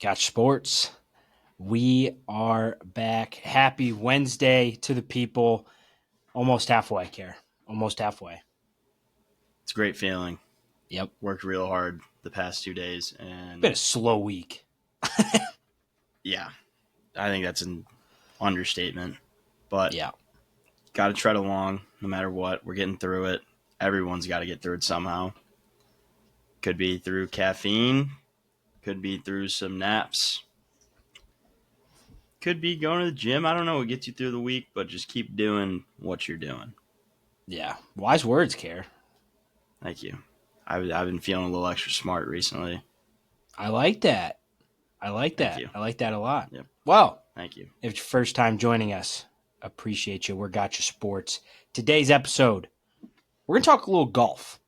Gotchasports. We are back. Happy Wednesday to the people. Almost halfway, Care. Almost halfway. It's a great feeling. Yep. Worked real hard the past 2 days, Been and a slow week. yeah, I think that's an understatement. But Yeah. got to tread along no matter what. We're getting through it. Everyone's got to get through it somehow. Could be through caffeine. Could be through some naps. Could be going to the gym. I don't know what gets you through the week, but just keep doing what you're doing. Yeah. Wise words, Care. Thank you. I've been feeling a little extra smart recently. I like that. I like Thank that. you. I like that a lot. Yep. Well, Thank you. if it's your first time joining us, appreciate you. We're Gotcha Sports. Today's episode, we're going to talk a little golf.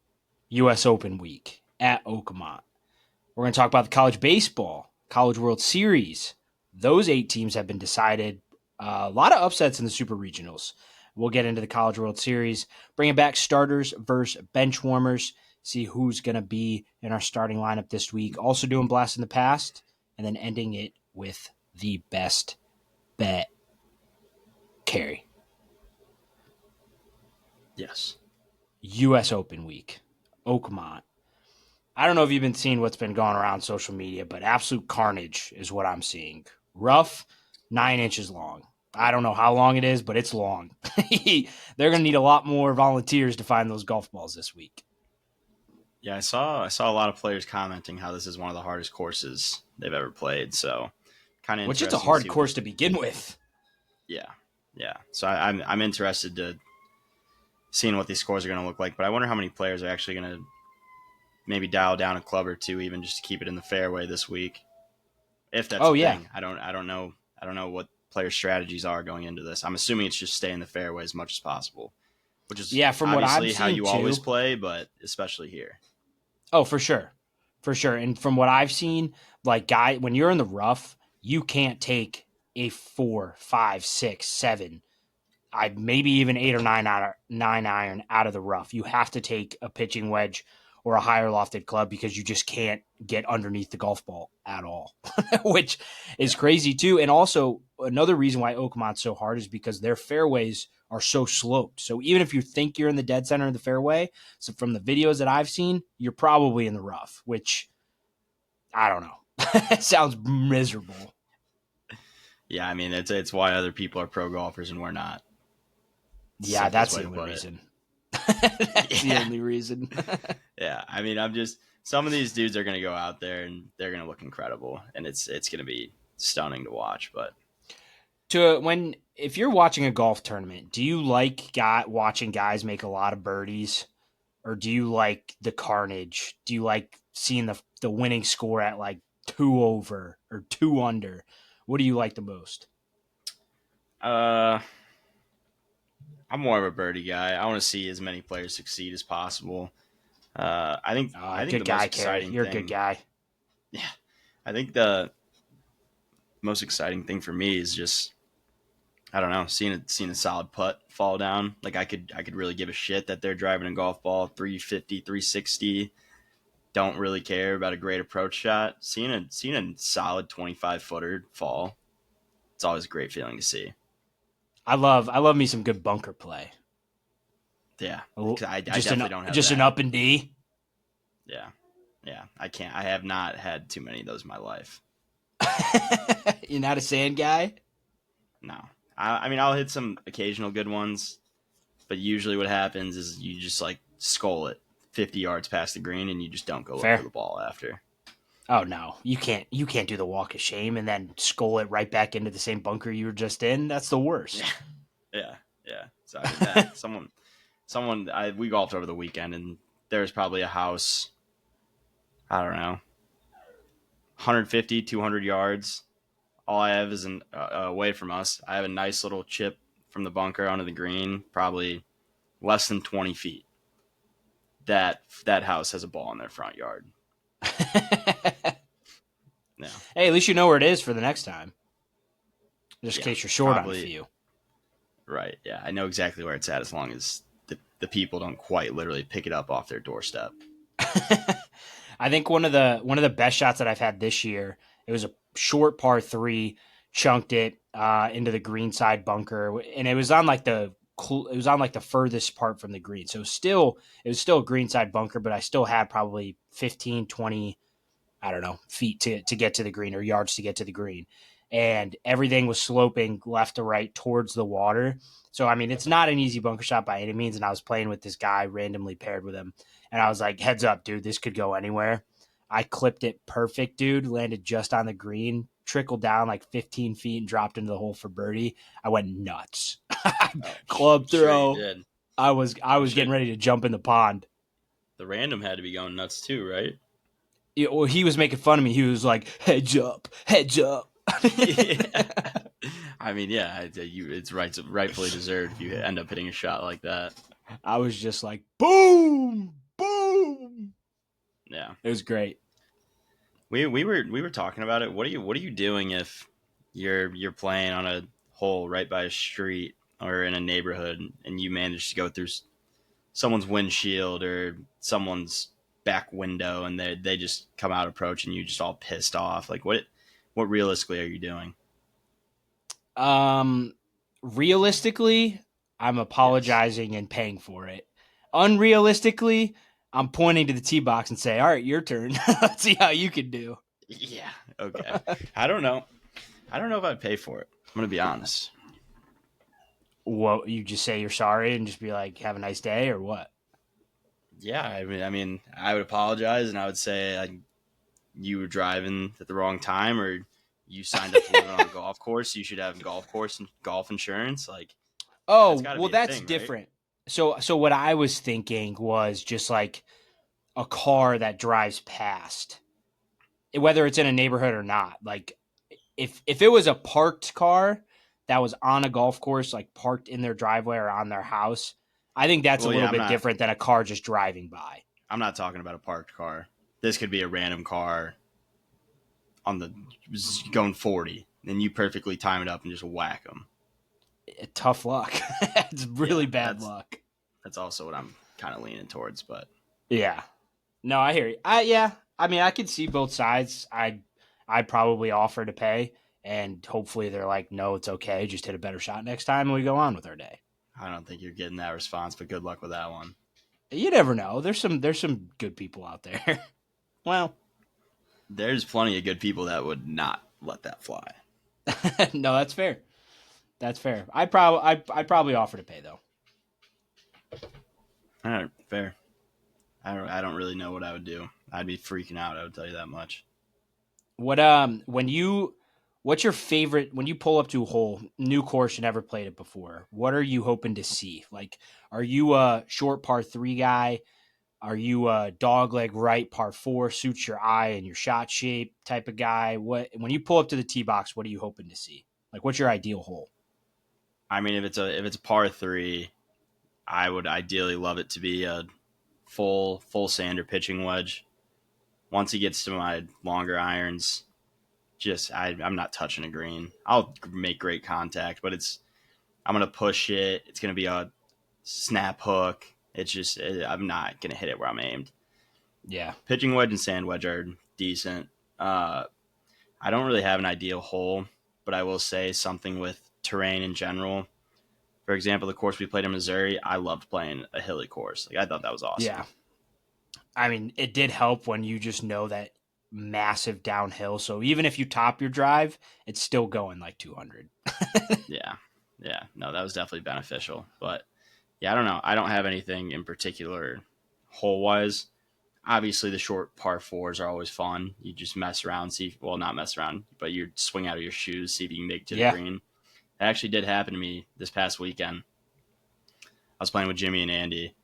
U.S. Open week at Oakmont. We're going to talk about the college baseball, College World Series. Those 8 teams have been decided. A lot of upsets in the Super Regionals. We'll get into the College World Series, bringing back starters versus bench warmers, see who's going to be in our starting lineup this week. Also doing Blast in the Past, and then ending it with the best bet. Carry. Yes. U.S. Open week, Oakmont. I don't know if you've been seeing what's been going around social media, but absolute carnage is what I'm seeing. Rough, 9 inches long. I don't know how long it is, but it's long. They're going to need a lot more volunteers to find those golf balls this week. Yeah, I saw a lot of players commenting how this is one of the hardest courses they've ever played. So, kind of Which is a interesting to hard see course to begin with. Yeah, yeah. So I'm interested to seeing what these scores are going to look like. But I wonder how many players are actually going to maybe dial down a club or two, even just to keep it in the fairway this week, if that's Oh, a yeah. thing. I don't know. I don't know what player strategies are going into this. I'm assuming it's just stay in the fairway as much as possible, which is Yeah, from what I've obviously how seen, you too. always play, but especially here. Oh, for sure. For sure. And from what I've seen, when you're in the rough, you can't take a 4, 5, 6, 7, I maybe even 8 or 9 iron out of the rough. You have to take a pitching wedge or a higher lofted club because you just can't get underneath the golf ball at all, which is Yeah. crazy too. And also another reason why Oakmont's so hard is because their fairways are so sloped. So even if you think you're in the dead center of the fairway, so from the videos that I've seen, you're probably in the rough, which I don't know. It sounds miserable. Yeah, I mean it's why other people are pro golfers and we're not. Yeah, Simplest that's way the to only put reason. That's the Yeah. only reason. Yeah, I mean, some of these dudes are going to go out there and they're going to look incredible, and it's going to be stunning to watch. But If you're watching a golf tournament, do you like watching guys make a lot of birdies, or do you like the carnage? Do you like seeing the winning score at like 2 over or 2 under? What do you like the most? uh, I'm more of a birdie guy. I want to see as many players succeed as possible. I think Good the most guy, Carey. exciting You're a good thing, guy. yeah, I think the most exciting thing for me is just I don't know, seeing a solid putt fall down. Like I could really give a shit that they're driving a golf ball 350, 360. Don't really care about a great approach shot. Seeing a solid 25 footer fall, it's always a great feeling to see. I love me some good bunker play. Yeah, A 'cause I Just an definitely don't have just an that. up and D. Yeah, yeah, I can't. I have not had too many of those in my life. You're not a sand guy. No, I mean I'll hit some occasional good ones, but usually what happens is you just like skull it 50 yards past the green and you just don't go look for Fair. the ball after. Oh no, you can't. You can't do the walk of shame and then skull it right back into the same bunker you were just in. That's the Yeah, worst. yeah, yeah. So I mean that we golfed over the weekend and there's probably a house. I don't know, 150, 200 yards. All I have is away from us. I have a nice little chip from the bunker onto the green, probably less than 20 feet. That house has a ball in their front yard. Yeah, Hey, at least you know where it is for the next time, just in yeah, case you're short on a probably few. right. Yeah, I know exactly where it's at as long as the people don't quite literally pick it up off their doorstep. I think one of the best shots that I've had this year. It was short par three, chunked it into the green side bunker, and it was on like the furthest part from the green. So it was still a green side bunker, but I still had probably 15, 20, I don't know, feet to get to the green, or yards to get to the green. And everything was sloping left to right towards the water. So, I mean, it's not an easy bunker shot by any means. And I was playing with this guy, randomly paired with him. And I was like, heads up, dude, this could go anywhere. I clipped it perfect, dude, landed just on the green, trickled down like 15 feet and dropped into the hole for birdie. I went nuts. Oh, Club sure you throw. did. I I'm was sure getting ready to jump in the pond. the random had to be going nuts too, right? Well, he was making fun of me. He was like, heads up, heads up. Yeah. I mean, yeah, it's rightfully deserved if you end up hitting a shot like that. I was just like, boom, boom. Yeah, It was great. we were talking about it. What are you doing if you're playing on a hole right by a street or in a neighborhood and you manage to go through someone's windshield or someone's back window and they just come out approaching you just all pissed off? Like what realistically are you doing? Um, Realistically, I'm Yes. apologizing and paying for it. Unrealistically, I'm pointing to the tee box and say, all right, your turn. Let's see how you can do. Yeah. Okay. I don't know. I don't know if I'd pay for it. I'm gonna be honest. What, you just say you're sorry and just be like, have a nice day, or what? Yeah. I mean, I would apologize and I would say you were driving at the wrong time or you signed up to live on a golf course. You should have golf course and golf insurance. Like that's Oh, got to well, be a that's thing, right? different. So what I was thinking was just like a car that drives past, whether it's in a neighborhood or not. Like if it was a parked car that was on a golf course, like parked in their driveway or on their house, I think that's a Well, yeah. little I'm bit not. different than a car just driving by. I'm not talking about a parked car. This could be a random car on the going 40, and you perfectly time it up and just whack them. Tough luck. It's really Yeah, bad luck. that's also what I'm kind of leaning towards. But Yeah. No, I hear you. Yeah. I mean, I could see both sides. I'd probably offer to pay, and hopefully they're like, no, it's okay. Just hit a better shot next time, and we go on with our day. I don't think you're getting that response. But good luck with that one. You never know. There's some good people out there. Well, There's plenty of good people that would not let that fly. no, that's fair. That's fair. I'd probably offer to pay though. All right, fair. I don't really know what I would do. I'd be freaking out. I would tell you that much. What what's your favorite when you pull up to a hole, new course, you never played it before? What are you hoping to see? Like, are you a short par three guy? Are you a dog leg right par four suits your eye and your shot shape type of guy? What when you pull up to the tee box, what are you hoping to see? Like, what's your ideal hole? I mean, if it's a par three, I would ideally love it to be a full sander pitching wedge. Once he gets to my longer irons, I'm not touching a green. I'll make great contact, but I'm gonna push it. It's gonna be a snap hook. I'm not gonna hit it where I'm aimed. Yeah, Pitching wedge and sand wedge are decent. I don't really have an ideal hole, but I will say something with terrain in general. For example, the course we played in Missouri, I loved playing a hilly course. Like I thought that was awesome. yeah. I mean, it did help when you just know that massive downhill. So even if you top your drive, it's still going like 200. Yeah, yeah. No, that was definitely beneficial. But yeah, I don't know. I don't have anything in particular hole wise. Obviously, the short par fours are always fun. You just mess around, see, well, not mess around, but you swing out of your shoes, see if you can make it to the Yeah. green. That actually did happen to me this past weekend. I was playing with Jimmy and Andy.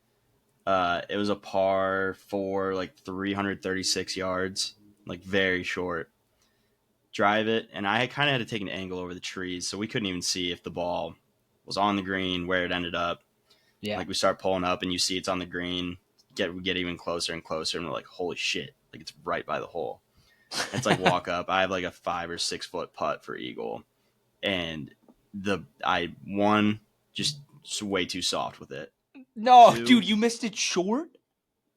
It was a par four, like 336 yards, like very short. Drive it, and I kind of had to take an angle over the trees, so we couldn't even see if the ball was on the green, where it ended up. Yeah. Like we start pulling up, and you see it's on the green. We get even closer and closer, and we're like, "Holy shit!" Like it's right by the hole. And it's like walk up. I have like a 5 or 6 foot putt for eagle, and I one just way too soft with it. No, Two, dude, you missed it short?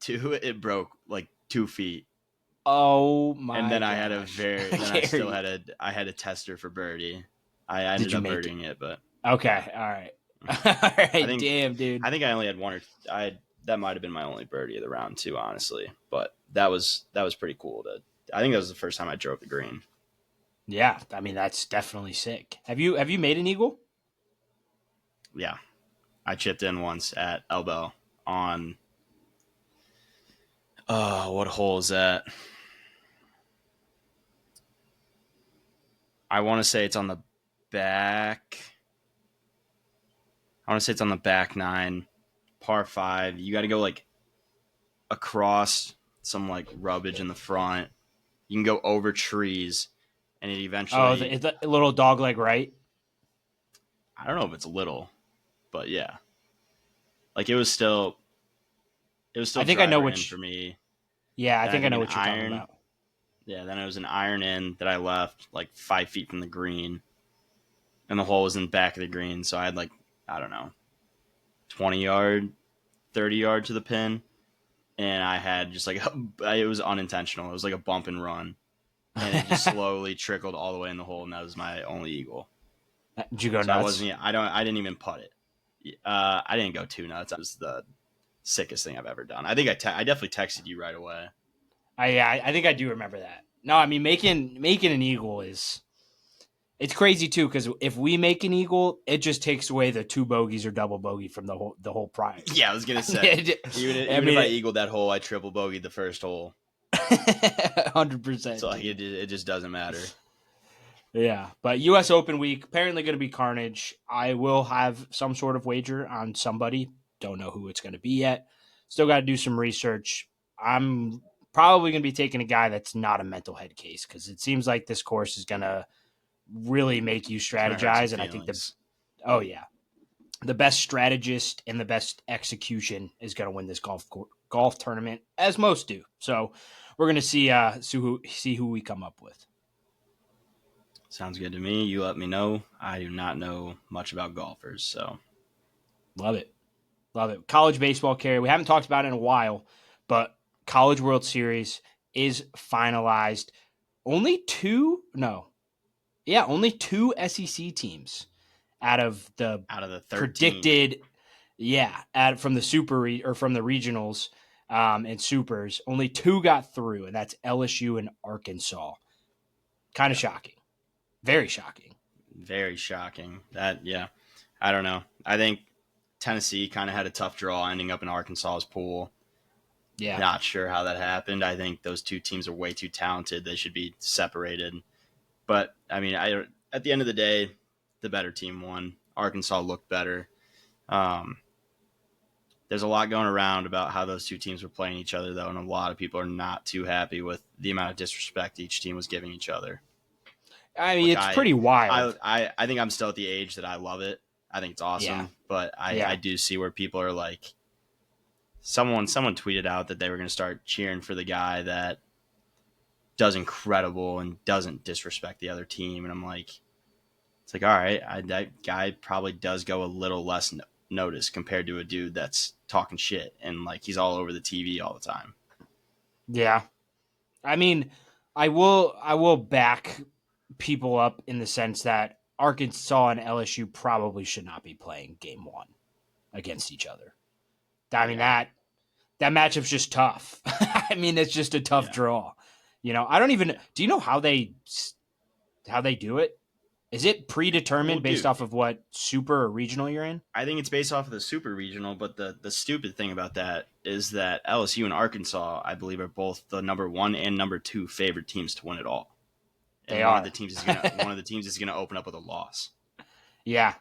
it broke like 2 feet. Oh my And then gosh. then I still Gary, I had a tester for birdie. I did ended you up make it? birdieing it, but Okay. All right. All I right. think Damn, dude. I only had one or that might have been my only birdie of the round too, honestly. But that was pretty cool. I think that was the first time I drove the green. Yeah. I mean, that's definitely sick. Have you made an eagle? Yeah, I chipped in once at elbow on. Oh, what hole is that? I want to say it's on the back. I want to say it's on the back nine, par five. You got to go like across some like rubbish in the front. You can go over trees, and it Oh, eventually. the little dog leg, right? I don't know if it's little, but yeah, like it was still I think I know driver in for which. me. Yeah, I Then I think I think know an what you're talking iron. about. Yeah, then it was an iron in that I left like 5 feet from the green, and the hole was in the back of the green. So I had like I don't know, 20 yard, 30 yard to the pin, and I had just like it was unintentional. It was like a bump and run, and it just slowly trickled all the way in the hole, and that was my only eagle. Did you go So I nuts? wasn't. I didn't even putt it. I didn't go too nuts. That was the sickest thing I've ever done. I think I definitely texted you right away. I think I do remember that. No, I mean making an eagle is it's crazy too because if we make an eagle, it just takes away the two bogeys or double bogey from the whole prize. Yeah, I was gonna say I even if mean, I eagled that hole, I triple bogeyed the first hole. 100%, So like dude. it just doesn't matter. Yeah, but U.S. Open week apparently going to be carnage. I will have some sort of wager on somebody. Don't know who it's going to be yet. Still got to do some research. I'm probably going to be taking a guy that's not a mental head case because it seems like this course is going to really make you It's gonna hurt some strategize. And I think feelings. oh yeah, the best strategist and the best execution is going to win this golf tournament, as most do. So we're going to see who we come up with. Sounds good to me. You let me know. I do not know much about golfers, so Love it. Love it. College baseball carry. We haven't talked about it in a while, but College World Series is finalized. Only two, no, yeah, only two SEC teams out of the out of the 13, predicted, yeah, from the or from the regionals and supers, only two got through, and that's LSU and Arkansas. Kind of yeah, shocking, very shocking. very shocking. That yeah, I don't know. I think Tennessee kind of had a tough draw, ending up in Arkansas's pool. Yeah, Not sure how that happened. I think those two teams are way too talented. They should be separated. But I mean, I at the end of the day, the better team won. Arkansas looked better. Um, there's a lot going around about how those two teams were playing each other, though, and a lot of people are not too happy with the amount of disrespect each team was giving each other. I mean Which it's pretty wild. I think I'm still at the age that I love it. I think it's Yeah, awesome, but I yeah. do see where people are like, someone tweeted out that they were going to start cheering for the guy that does incredible and doesn't disrespect the other team, and I'm like, it's like, all right, that guy probably does go a little less notice compared to a dude that's talking shit and like he's all over the TV all the time. Yeah. I mean, I will back people up in the sense that Arkansas and LSU probably should not be playing game one against each other. I mean Yeah, that matchup's just tough. I mean, it's just a tough yeah. draw. I don't even do you know how they do it? Is it Well, predetermined based dude, off of what super or regional you're in? I think it's based off of the super regional, but the stupid thing about that is that LSU and Arkansas, I believe, are both the number one and number two favorite teams to win it all. They And one of the are. teams is gonna open up with a loss. Yeah.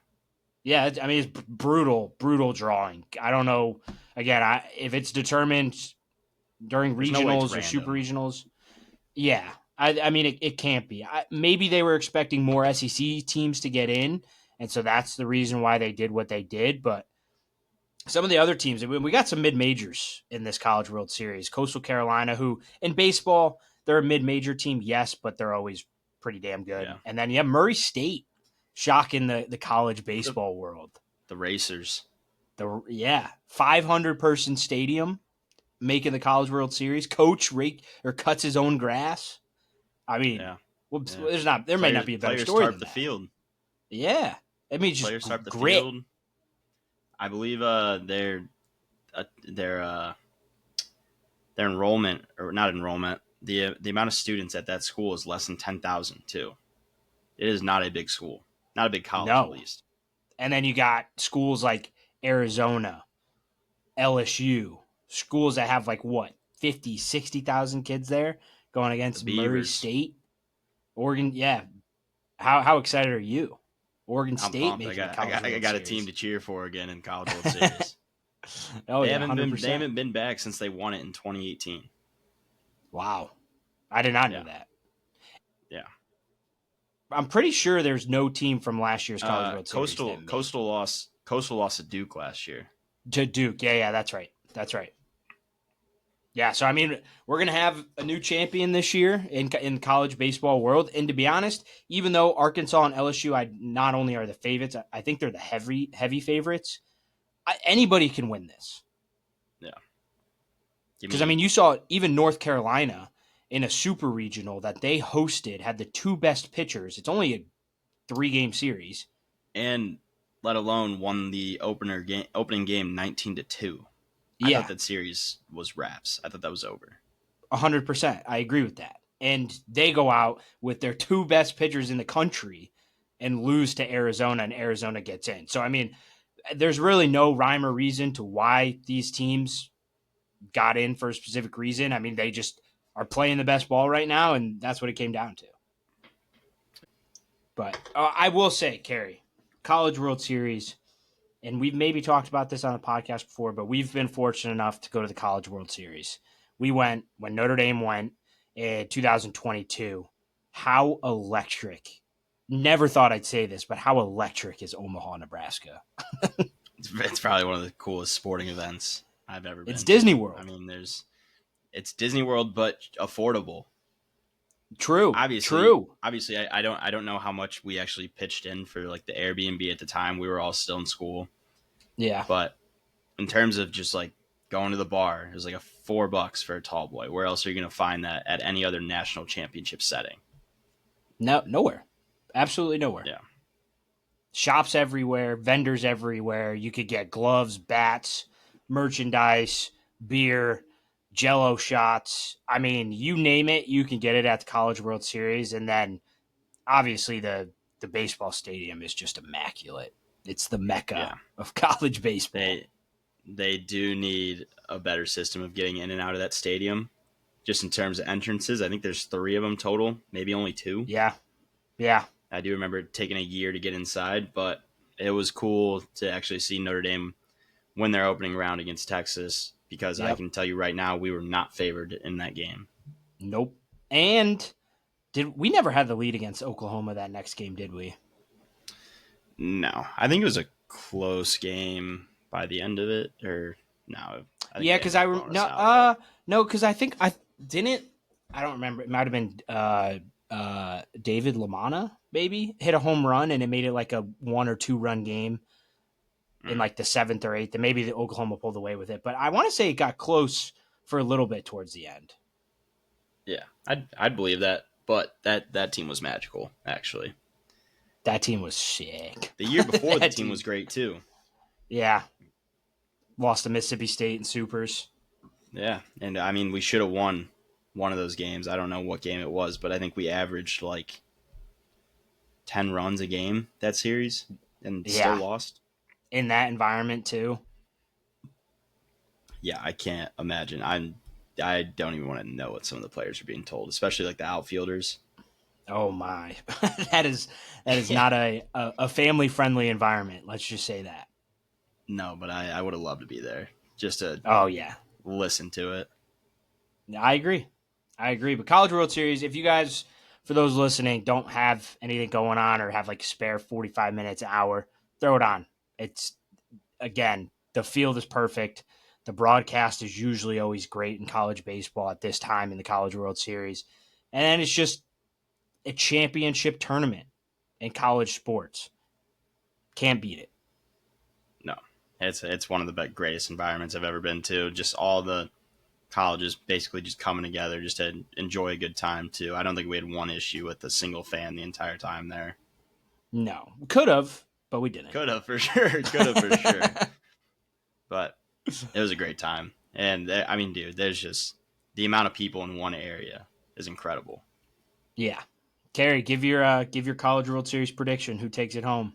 Yeah, I mean it's brutal, brutal drawing. I don't know. Again, if it's determined during There's no way it's regionals or super random. regionals. Yeah, I mean it can't be. Maybe they were expecting more SEC teams to get in, and so that's the reason why they did what they did. But some of the other teams, we got some mid majors in this College World Series. Coastal Carolina, who in baseball they're a mid major team, yes, but they're always pretty damn good. Yeah, And then you have Murray State, shocking the college the baseball world. the Racers. The 500 person stadium. making the College World Series. Coach rake or cuts his own grass. I mean, Yeah. well, Yeah. there may not be a better Players story tarp than the that. field. Yeah, I mean, just Players tarp the grit. field. I believe their their enrollment, or not enrollment, the amount of students at that school is less than 10,000 too. It is not a big school, not a big college at No, least. and then you got schools like Arizona, LSU, schools that have like what 50, 60,000 kids there going The against Murray Beavers. State, Oregon. Yeah, how excited are you? Oregon I'm State pumped. making the College I World got a team Series. to cheer for again in College World Series. Oh yeah, 100%. They haven't been back since they won it in 2018. Wow, I did not know Yeah, that. yeah. I'm pretty sure there's no team from last year's College World Series that made Coastal lost to Duke last year. to Duke. Yeah, that's right. That's right. Yeah, so I mean, we're gonna have a new champion this year in college baseball world. And to be honest, even though Arkansas and LSU, I not only are the favorites, I think they're the heavy favorites. Anybody can win this Yeah, give because I me mean, you saw even North Carolina in a super regional that they hosted had the two best pitchers. It's only a 3-game series. and let alone won the opening game 19-2. I thought Yeah, that series was wraps. I thought that was over. 100%. I agree with that. And they go out with their two best pitchers in the country and lose to Arizona, and Arizona gets in. So, I mean, there's really no rhyme or reason to why these teams got in for a specific reason. I mean, they just are playing the best ball right now, and that's what it came down to. But I will say, Kerry, College World Series, and we've maybe talked about this on the podcast before, but we've been fortunate enough to go to the College World Series. We went when Notre Dame went in 2022. How electric. Never thought I'd say this, but how electric is Omaha, Nebraska? It's probably one of the coolest sporting events I've ever It's been Disney to. I World. mean, it's Disney World, but affordable. True, Obviously, true. I don't know how much we actually pitched in for like the Airbnb at the time. We were all still in school, Yeah. but in terms of just like going to the bar, it was like $4 for a tall boy. Where else are you going to find that at any other national championship setting? No, nowhere. Absolutely nowhere. Yeah, Shops everywhere, vendors everywhere. You could get gloves, bats, merchandise, beer, jello shots. I mean, you name it, you can get it at the College World Series. And then obviously the baseball stadium is just immaculate. It's the mecca yeah. of college baseball. They do need a better system of getting in and out of that stadium. Just in terms of entrances, I think there's 3 of them total, maybe only 2. Yeah. Yeah. I do remember it taking a year to get inside, but it was cool to actually see Notre Dame win their opening round against Texas because I Yep. can tell you right now we were not favored in that game. Nope. And did we never had the lead against Oklahoma that next game, did we? No, I think it was a close game by the end of it, or no, I think Yeah, they because ended I up blowing us out. But no, because I think I didn't. I don't remember. It might have been David Lamana, maybe hit a home run, and it made it like a 1 or 2 run game in mm, like the 7th or 8th, and maybe the Oklahoma pulled away with it. But I want to say it got close for a little bit towards the end. yeah, I'd believe that. But that team was magical, actually. That team was sick. The year before, the That team team, was great too. yeah, lost to Mississippi State in supers. Yeah, and I mean we should have won one of those games. I don't know what game it was, but I think we averaged like 10 runs a game that series and still Yeah, lost. in that environment too. Yeah, I can't imagine. I don't even want to know what some of the players are being told, especially like the outfielders. Oh my, that is not a family friendly environment. Let's just say that. No, but I would have loved to be there just to Oh yeah, listen to it. I agree. I agree. But College World Series, if you guys, for those listening, don't have anything going on or have like spare 45 minutes, an hour, throw it on. It's again, the field is perfect. The broadcast is usually always great in college baseball at this time in the College World Series, and then it's just a championship tournament in college sports. Can't beat it. No, it's one of the greatest environments I've ever been to. Just colleges basically just coming together just to enjoy a good time too. I don't think we had one issue with a single fan the entire time there. No, could have, but we didn't. Could have for sure. Could have for sure. But it was a great time. And I mean, dude, there's just the amount of people in one area is incredible. Yeah. Carrie, give your College World Series prediction. Who takes it home?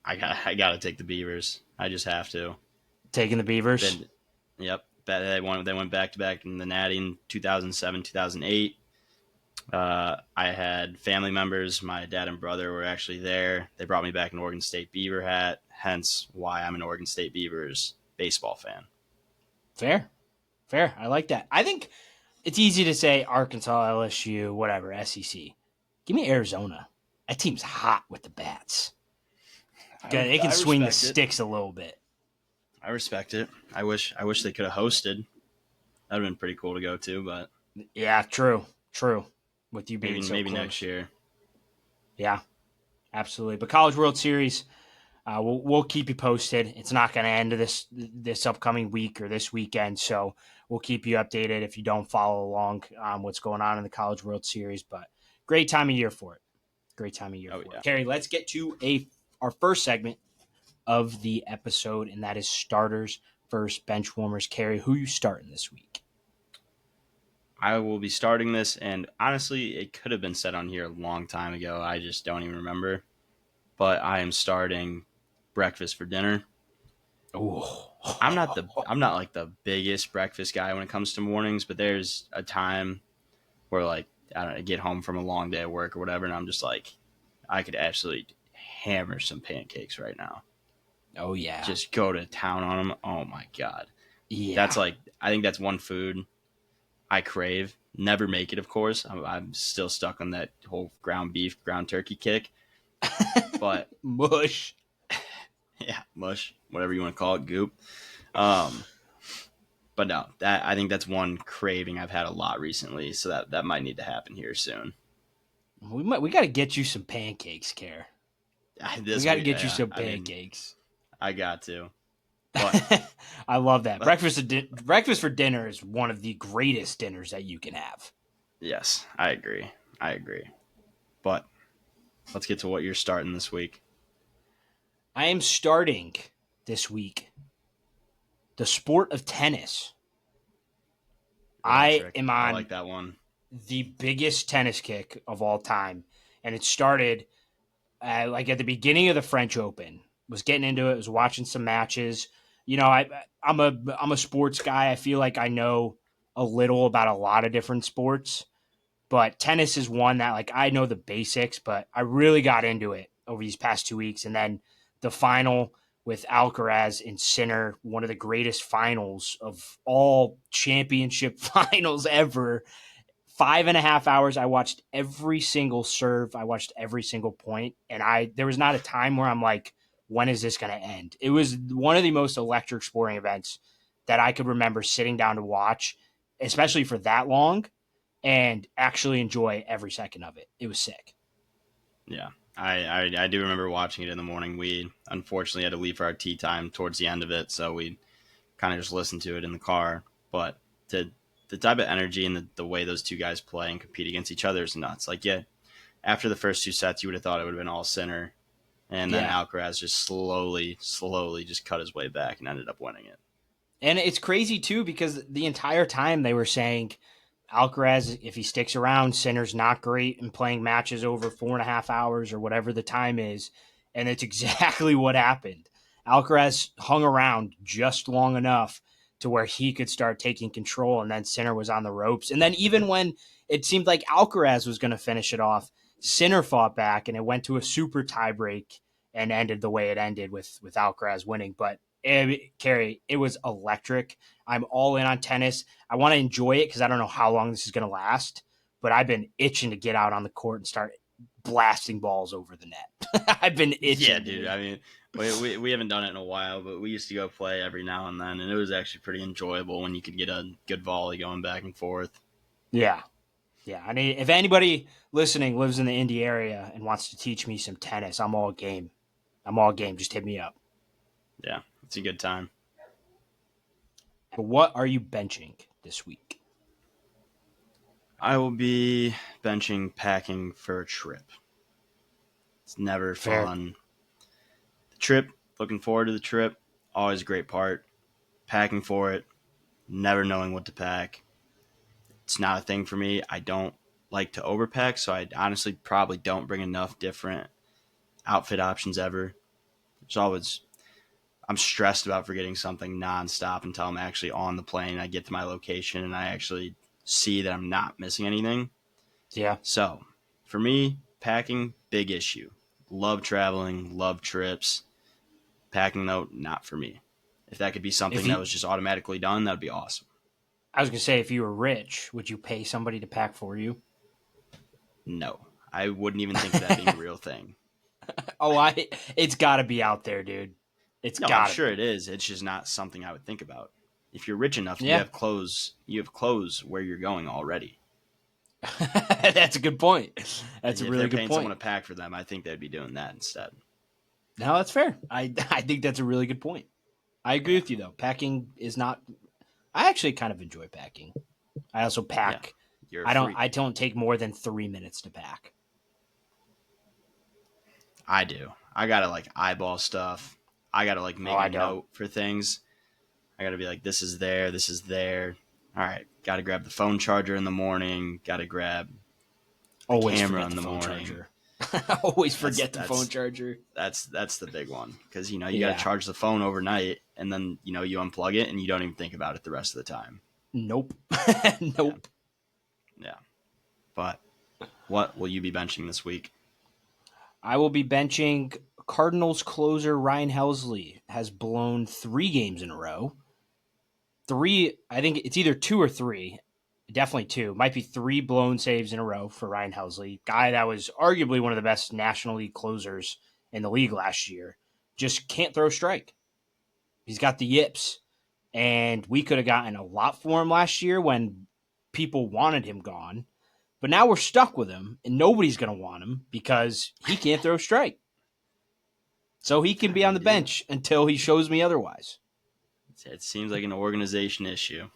I got to take the Beavers. I just have to. Taking the Beavers. Been, yep. They went back to back in the Natty in 2007, 2008. I had family members. My dad and brother were actually there. They brought me back an Oregon State Beaver hat, hence why I'm an Oregon State Beavers baseball fan. Fair. Fair. I like that. I think it's easy to say Arkansas, LSU, whatever, SEC. Give me Arizona. That team's hot with the bats. They can swing the sticks a little bit. I respect it. I wish they could have hosted. That'd have been pretty cool to go to, but Yeah, true. With you being maybe close. next year. Yeah, absolutely. But College World Series, we'll keep you posted. It's not going to end this upcoming week or this weekend, so we'll keep you updated if you don't follow along what's going on in the College World Series. But great time of year for it. Great time of year for it. Carrie, let's get to our first segment of the episode, and that is starters versus bench warmers. Carrie, who you starting this week? I will be starting this, and honestly, it could have been said on here a long time ago. I just don't even remember. But I am starting breakfast for dinner. Oh, I'm not like the biggest breakfast guy when it comes to mornings, but there's a time where like I don't know, I get home from a long day of work or whatever, and I'm just like, I could absolutely hammer some pancakes right now. Oh yeah, just go to town on them. Oh my god, yeah. That's like I think that's one food I crave. Never make it, of course. I'm still stuck on that whole ground beef, ground turkey kick. But mush. Yeah, mush, whatever you want to call it, goop. But no, I think that's one craving I've had a lot recently, so that might need to happen here soon. We got to get you some pancakes, Care. We got to get you some pancakes. I got to. But I love that. Breakfast for dinner is one of the greatest dinners that you can have. Yes, I agree. But let's get to what you're starting this week. I am starting this week the sport of tennis. I am on I like that one. The biggest tennis kick of all time, and it started like at the beginning of the French Open. Was getting into it. Was watching some matches. You know, I'm a sports guy. I feel like I know a little about a lot of different sports, but tennis is one that like I know the basics, but I really got into it over these past 2 weeks, and then the final with Alcaraz and Sinner, one of the greatest finals of all championship finals ever. 5.5 hours. I watched every single serve. I watched every single point, and there was not a time where I'm like, when is this going to end? It was one of the most electric sporting events that I could remember sitting down to watch, especially for that long, and actually enjoy every second of it. It was sick. Yeah, I do remember watching it in the morning. We unfortunately had to leave for our tea time towards the end of it, so we kind of just listened to it in the car. But the type of energy and the way those two guys play and compete against each other is nuts. Like, yeah, after the first two sets, you would have thought it would have been all Sinner, and then Alcaraz just slowly just cut his way back and ended up winning it. And it's crazy too because the entire time they were saying Alcaraz, if he sticks around, Sinner's not great in playing matches over 4.5 hours or whatever the time is. And it's exactly what happened. Alcaraz hung around just long enough to where he could start taking control, and then Sinner was on the ropes. And then even when it seemed like Alcaraz was going to finish it off, Sinner fought back, and it went to a super tiebreak and ended the way it ended with Alcaraz winning. But Carrie, it was electric. I'm all in on tennis. I want to enjoy it because I don't know how long this is going to last, but I've been itching to get out on the court and start blasting balls over the net. I've been itching. Yeah, dude. I mean, we haven't done it in a while, but we used to go play every now and then, and it was actually pretty enjoyable when you could get a good volley going back and forth. Yeah. Yeah. I mean, if anybody listening lives in the Indy area and wants to teach me some tennis, I'm all game. Just hit me up. Yeah, it's a good time. But what are you benching this week? I will be benching packing for a trip. It's never Fair. fun. The trip, looking forward to the trip, always a great part. Packing for it, never knowing what to pack. It's not a thing for me. I don't like to overpack, so I honestly probably don't bring enough different outfit options ever. There's always I'm stressed about forgetting something nonstop until I'm actually on the plane. I get to my location and I actually see that I'm not missing anything. Yeah. So, for me, packing, big issue. Love traveling, love trips. Packing, though, not for me. If that could be If something that you, was just automatically done, that would be awesome. I was gonna say, if you were rich, would you pay somebody to pack for you? No, I wouldn't even think of that being a real thing. It's got to be out there, dude. It's No, I'm got to sure be. it is. It's just not something I would think about. If you're rich enough, you Yeah, have clothes. You have clothes where you're going already. that's a good point. That's a If really they're good paying someone point. to pack for them, I think they'd be doing that instead. No, that's fair. I think that's a really good point. I agree Yeah, with you though. Packing is not. I actually kind of enjoy packing. I also yeah. pack. You're a I don't. freak. I don't take more than 3 minutes to pack. I do. I gotta like eyeball stuff. I gotta like Oh, make a I don't. note for things. I gotta be like, this is there, this is there. All right, gotta grab the phone charger in the morning. Gotta grab the Always camera forget in the the phone morning. charger. Always That's forget the phone that's charger. that's the big one because you gotta Yeah. charge the phone overnight and then you unplug it and you don't even think about it the rest of the time. Nope. Yeah, Nope. yeah. But what will you be benching this week? I will be benching Cardinals closer Ryan Helsley has blown 3 games in a row. Three, I think it's either 2 or 3. Definitely 2. Might be 3 blown saves in a row for Ryan Helsley, guy that was arguably one of the best National League closers in the league last year. Just can't throw a strike. He's got the yips, and we could have gotten a lot for him last year when people wanted him gone. But now we're stuck with him, and nobody's going to want him because he can't throw a strike. So he can I be on mean, the dude, bench until he shows me otherwise. it seems like an organization issue.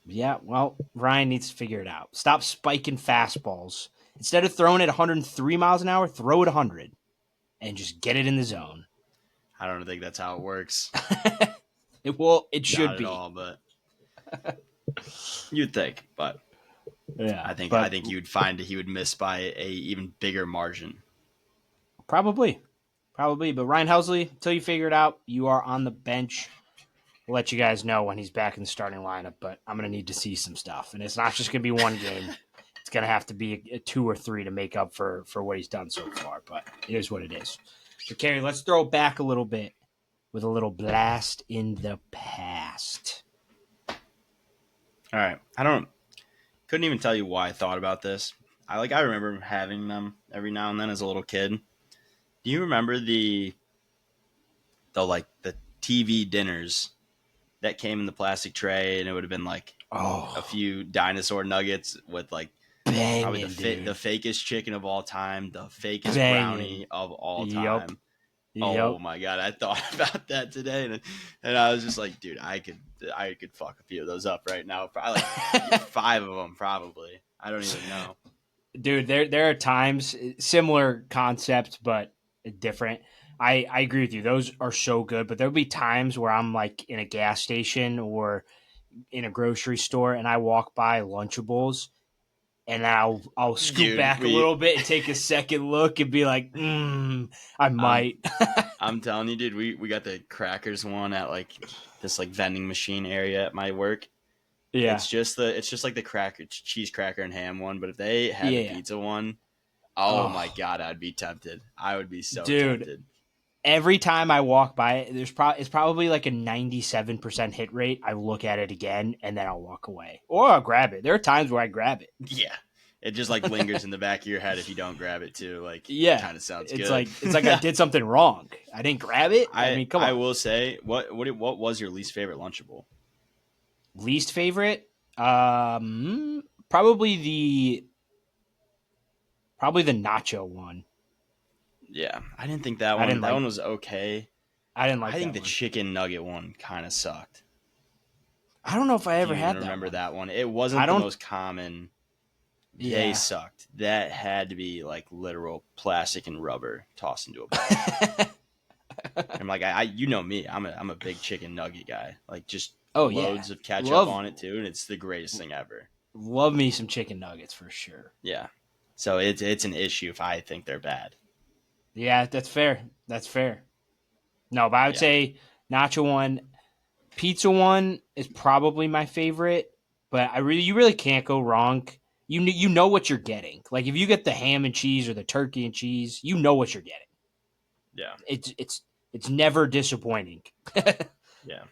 Yeah, well, Ryan needs to figure it out. Stop spiking fastballs. Instead of throwing it 103 miles an hour, throw it 100 and just get it in the zone. I don't think that's how it works. It should Not at be. all, but you'd think. But Yeah, I but think you'd find that he would miss by a even bigger margin. probably. Probably. But Ryan Helsley, until you figure it out, you are on the bench. We'll let you guys know when he's back in the starting lineup, but I'm going to need to see some stuff. And it's not just going to be one game. It's going to have to be a 2 or 3 to make up for what he's done so far, but it is what it is. So, Kerry, let's throw it back a little bit with a little blast in the past. All right, couldn't even tell you why I thought about this. I remember having them every now and then as a little kid. Do you remember the TV dinners that came in the plastic tray and it would have been like a Oh, few dinosaur nuggets with like probably banging, the dude. fakest chicken of all time, the fakest Banging. brownie of all Yep. time. Oh Yep. my god, I thought about that today, and I was just like, dude, I could fuck a few of those up right now. Probably like 5 of them, probably. I don't even know. Dude, there are times, similar concept, but different. I agree with you. Those are so good, but there'll be times where I'm like in a gas station or in a grocery store and I walk by Lunchables and I'll scoot Dude, back a little bit and take a second look and be like, I I'm might. I'm telling you, dude, we got the crackers one at like this like vending machine area at my work. Yeah. It's just like the cracker cheese cracker and ham one, but if they had the Yeah. pizza one, oh my Oh, god, I'd be tempted. I would be so dude. tempted. Every time I walk by it, it's probably like a 97% hit rate. I look at it again and then I'll walk away. Or I'll grab it. There are times where I grab it. Yeah. It just like lingers in the back of your head if you don't grab it too. Like Yeah. kind of sounds It's good. like I did something wrong. I didn't grab it. I I mean, come I on. will say what was your least favorite Lunchable? Least favorite? Probably the nacho one. Yeah, I didn't think that I one. didn't That like one was okay. I didn't like I think that the one. chicken nugget one kind of sucked. I don't know if I If ever you even had that remember one. that one, it I wasn't the don't. most common. They Yeah. sucked. That had to be like literal plastic and rubber tossed into a bowl. I'm like, you know me. I'm a big chicken nugget guy. Like just Oh yeah. loads of ketchup Love on it too, and it's the greatest thing ever. love me some chicken nuggets for sure. Yeah. So it's an issue if I think they're bad. Yeah, that's fair. That's fair. No, but I would Yeah. say nacho one, pizza one is probably my favorite. But you really can't go wrong. You know what you're getting. Like if you get the ham and cheese or the turkey and cheese, you know what you're getting. Yeah. It's never disappointing. Yeah.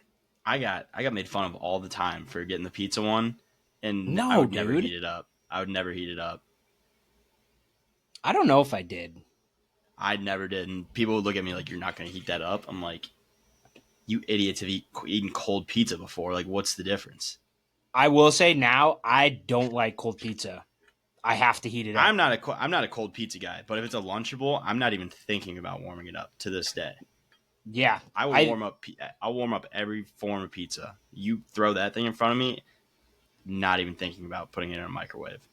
I got made fun of all the time for getting the pizza one, and I No, would never dude. heat it up. I would never heat it up. I don't know if I did. I never did, and people would look at me like, "You're not going to heat that up." I'm like, "You idiots have eaten cold pizza before. Like, what's the difference?" I will say now I don't like cold pizza. I have to heat it up. I'm not a cold pizza guy, but if it's a Lunchable, I'm not even thinking about warming it up to this day. Yeah. I will I warm up. I'll warm up every form of pizza. You throw that thing in front of me, not even thinking about putting it in a microwave.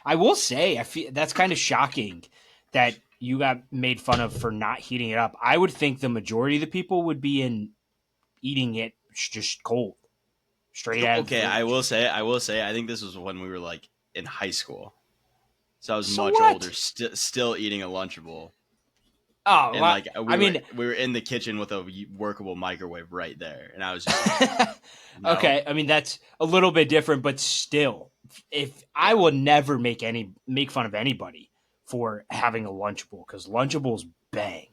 I will say, I feel that's kind of shocking that you got made fun of for not heating it up. I would think the majority of the people would be in eating it just cold, straight out of the Okay, fridge. I will say, I think this was when we were like in high school, so I was So much older, what? still eating a Lunchable, Oh, and like I mean, we were in the kitchen with a workable microwave right there, and I was just like, no, okay. I mean, that's a little bit different, but still, if I yeah, will never make fun of anybody for having a Lunchable because Lunchables bang.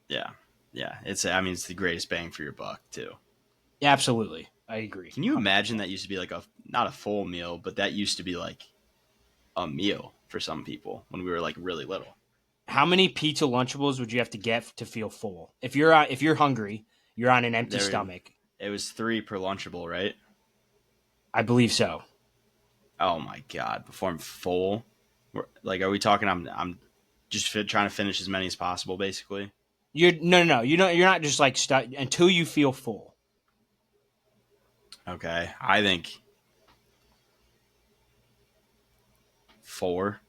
yeah, yeah. It's the greatest bang for your buck too. Absolutely, I agree, Can you imagine 100%. that used to be like a not a full meal, but that used to be like a meal for some people when we were like really little. How many pizza Lunchables would you have to get to feel full? If you're hungry, you're on an empty There, stomach. it was 3 per Lunchable, right? I believe so. Oh my god! Before I'm full, like, are we talking? I'm just trying to finish as many as possible, basically. You're no. You're not just like stuck until you feel full. Okay, I think 4.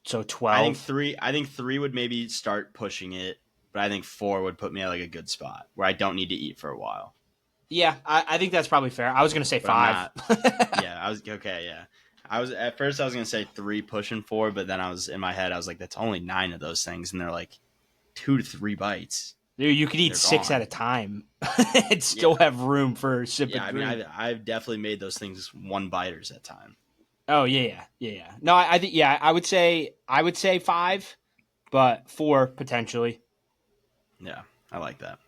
So I think 12. 3. I think 3 would maybe start pushing it, but I think 4 would put me at like a good spot where I don't need to eat for a while. Yeah, I think that's probably fair. I was gonna say But I'm 5. not. Yeah, I was okay. Yeah, I was at first. I was gonna say 3 pushing 4, but then I was in my head. I was like, that's only 9 of those things, and they're like 2 to 3 bites. Dude, you could eat They're 6 at gone. a time and still Yeah, have room for a sip yeah. of I mean, drink. I've definitely made those things one biters at time. Oh yeah. No, I think yeah. I would say 5, but 4 potentially. Yeah, I like that.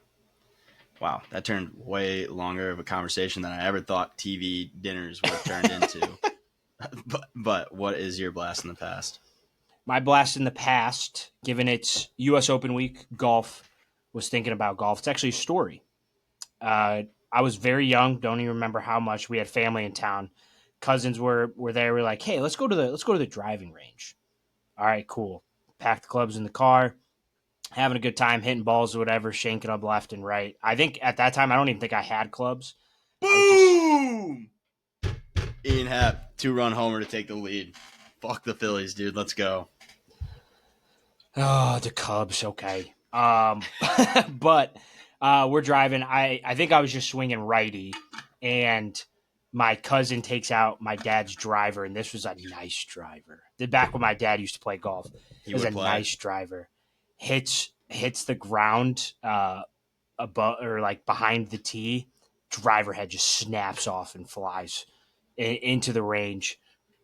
Wow, that turned way longer of a conversation than I ever thought TV dinners would have turned into. But what is your blast in the past? My blast in the past, given it's U.S. Open week, golf, was thinking about golf. It's actually a story. I was very young, don't even remember how much. We had family in town. Cousins were there. We're like, hey, let's go to the driving range. All right, cool. Packed the clubs in the car, having a good time, hitting balls or whatever, shanking up left and right. I think at that time, I don't even think I had clubs. I was just, Boom! Ian Happ, 2-run homer to take the lead. Fuck the Phillies, dude. Let's go. oh, the Cubs, okay. But we're driving. I think I was just swinging righty, and my cousin takes out my dad's driver, and this was a nice driver. The back when my dad used to play golf, He it was a would play. nice driver. Hits the ground above or like behind the tee. Driver head just snaps off and flies into the range,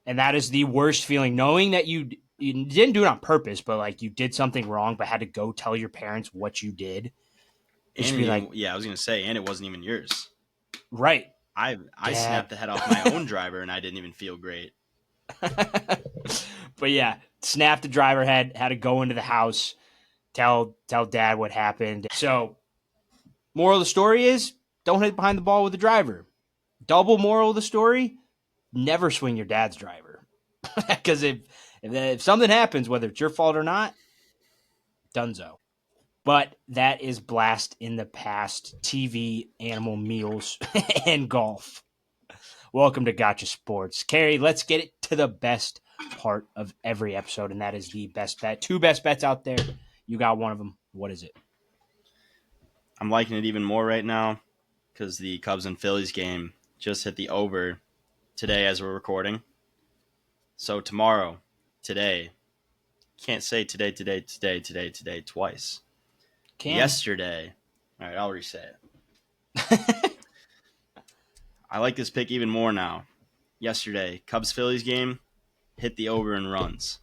and that is the worst feeling. Knowing that you didn't do it on purpose, but like you did something wrong, but had to go tell your parents what you did. It should And be even, like, yeah, I was gonna say, and it wasn't even yours. right, I dad. snapped the head off my own driver, and I didn't even feel great. But yeah, snapped the driver head, had to go into the house, tell dad what happened. So, moral of the story is don't hit behind the ball with the driver. Double moral of the story, never swing your dad's driver. Because if something happens, whether it's your fault or not, dunzo. But that is blast in the past. TV, animal meals, and golf. Welcome to Gotcha Sports. Carrie, let's get it to the best part of every episode, and that is the best bet. Two best bets out there. You got one of them. What is it? I'm liking it even more right now because the Cubs and Phillies game just hit the over today as we're recording. So tomorrow, today, can't say today twice. Can. Yesterday, all right, I'll re-say it. I like this pick even more now. Yesterday, Cubs Phillies game hit the over in runs.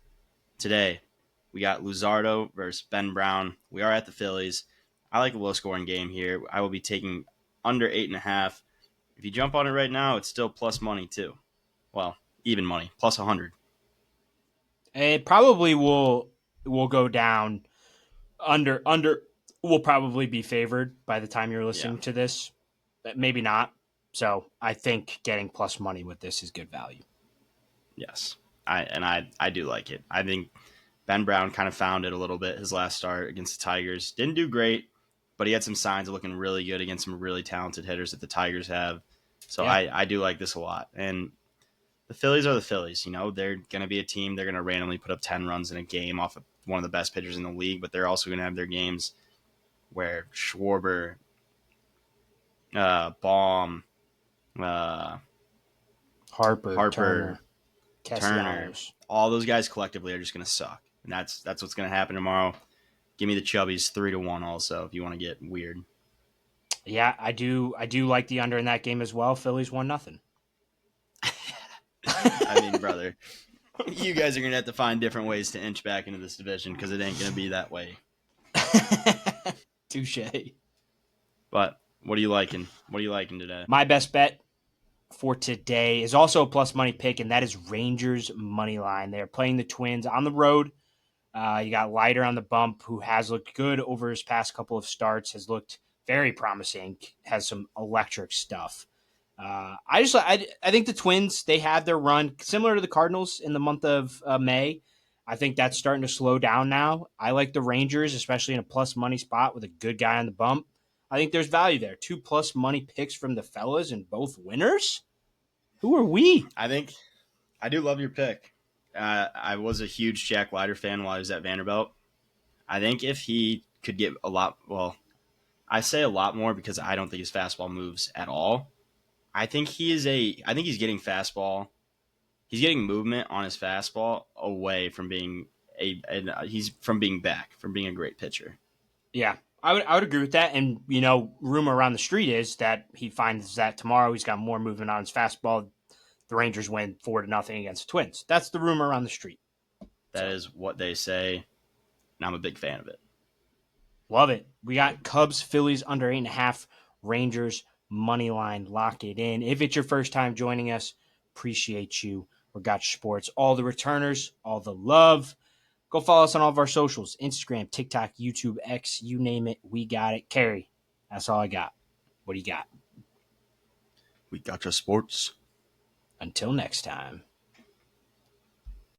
Today, we got Luzardo versus Ben Brown. We are at the Phillies. I like a low scoring game here. I will be taking under 8.5. If you jump on it right now, it's still plus money too. Well, even money, plus 100. It probably will go down under will probably be favored by the time you're Yeah, listening to this. But maybe not. So I think getting plus money with this is good value. yes. I do like it. I think Ben Brown kind of found it a little bit his last start against the Tigers. Didn't do great, but he had some signs of looking really good against some really talented hitters that the Tigers have. So Yeah. I do like this a lot. And the Phillies are the Phillies. You know, they're going to be a team. They're going to randomly put up 10 runs in a game off of one of the best pitchers in the league, but they're also going to have their games where Schwarber, Baum, uh, Harper, Harper, Turner, Turner, Castellanos. all those guys collectively are just going to suck. And that's what's going to happen tomorrow. Give me the Chubbies 3-1 also if you want to get weird. Yeah, I do like the under in that game as well. Phillies 1-0. I mean, brother, you guys are going to have to find different ways to inch back into this division because it ain't going to be that way. Touche. But what are you liking? What are you liking today? My best bet for today is also a plus money pick, and that is Rangers money line. They're playing the Twins on the road. You got Leiter on the bump, who has looked good over his past couple of starts, has looked very promising, has some electric stuff. I think the Twins, they had their run similar to the Cardinals in the month of May. I think that's starting to slow down now. I like the Rangers, especially in a plus money spot with a good guy on the bump. I think there's value there. 2 plus money picks from the fellas and both winners. Who are we? I think I do love your pick. I was a huge Jack Leiter fan while I was at Vanderbilt. I think if he could get a lot, well, I say a lot more because I don't think his fastball moves at all. I think he's getting fastball. He's getting movement on his fastball away from being he's from being back from being a great pitcher. Yeah, I would agree with that. And rumor around the street is that he finds that tomorrow he's got more movement on his fastball. The Rangers win 4-0 against the Twins. That's the rumor around the street. That So is what they say, and I'm a big fan of it. love it. We got Cubs, Phillies under 8.5, Rangers money line. Lock it in. If it's your first time joining us, appreciate you. We're Gotchasports. All the returners, all the love. Go follow us on all of our socials: Instagram, TikTok, YouTube, X, you name it. We got it. Carrie, that's all I got. What do you got? We got your sports. Until next time.